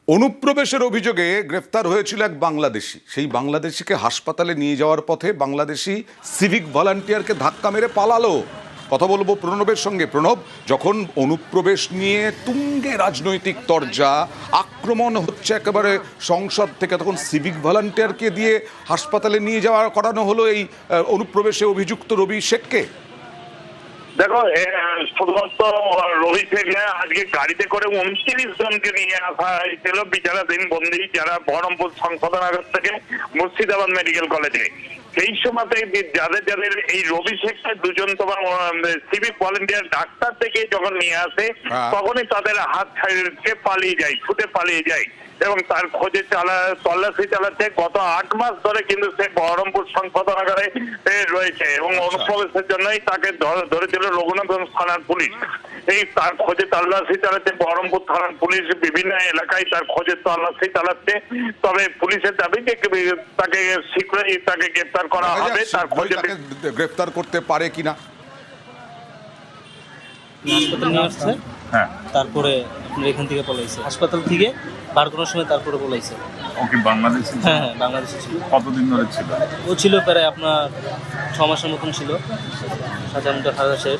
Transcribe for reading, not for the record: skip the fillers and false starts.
অনুপ্রবেশের অভিযোগে গ্রেফতার হয়েছিল এক বাংলাদেশি। সেই বাংলাদেশিকে হাসপাতালে নিয়ে যাওয়ার পথে বাংলাদেশি সিভিক ভলান্টিয়ারকে ধাক্কা মেরে পালালো। কথা বলবো প্রণবের সঙ্গে। প্রণব, যখন অনুপ্রবেশ নিয়ে তুঙ্গে রাজনৈতিক তরজা, আক্রমণ হচ্ছে একেবারে সংসদ থেকে, তখন সিভিক ভলান্টিয়ারকে দিয়ে হাসপাতালে নিয়ে করানো হলো এই অনুপ্রবেশে অভিযুক্ত রবি শেখকে। দেখো, শুধুমাত্র রবি শেখ না, আজকে গাড়িতে করে 29 জনকে নিয়ে আসা হয়েছিল বিচারাধীন বন্দী, যারা বহরমপুর সংশোধনাগার থেকে মুর্শিদাবাদ মেডিকেল কলেজে। সেই সময়তে যাদের এই রবি শেখকে দুজন তোমার সিভিক ভলেন্টিয়ার ডাক্তার থেকে যখন নিয়ে আসে, তখনই তাদের হাত ছাড়িয়ে পালিয়ে যায়, ছুটে পালিয়ে যায় এবং তার খোঁজে তল্লাশি চালাচ্ছে। গত 8 মাস ধরে কিন্তু সে বহরমপুর সংশোধনাগারে রয়েছে এবং অনুপ্রবেশের জন্যই তাকে ধরেছিল রঘুনাথগঞ্জ থানার পুলিশ। এই তার খোঁজে তল্লাশি চালাচ্ছে বহরমপুর থানার পুলিশ, বিভিন্ন এলাকায় তার খোঁজে তল্লাশি চালাচ্ছে। তবে পুলিশের দাবি যে তাকে শীঘ্রই তাকে গ্রেফতার করা হবে। তার খোঁজে গ্রেফতার করতে পারে কিনা। হাসপাতাল নিয়ে আসছে, তারপরে আপনার এখান থেকে পলাইছে, হাসপাতাল থেকে বার করার সময় তারপরে পলাইছে। ওকে বাংলাদেশি? হ্যাঁ, বাংলাদেশি ছিল। কতদিন ধরে ছিল? ও ছিল প্রায় আপনার 6 মাসের মতন ছিল, সাজা শেষ।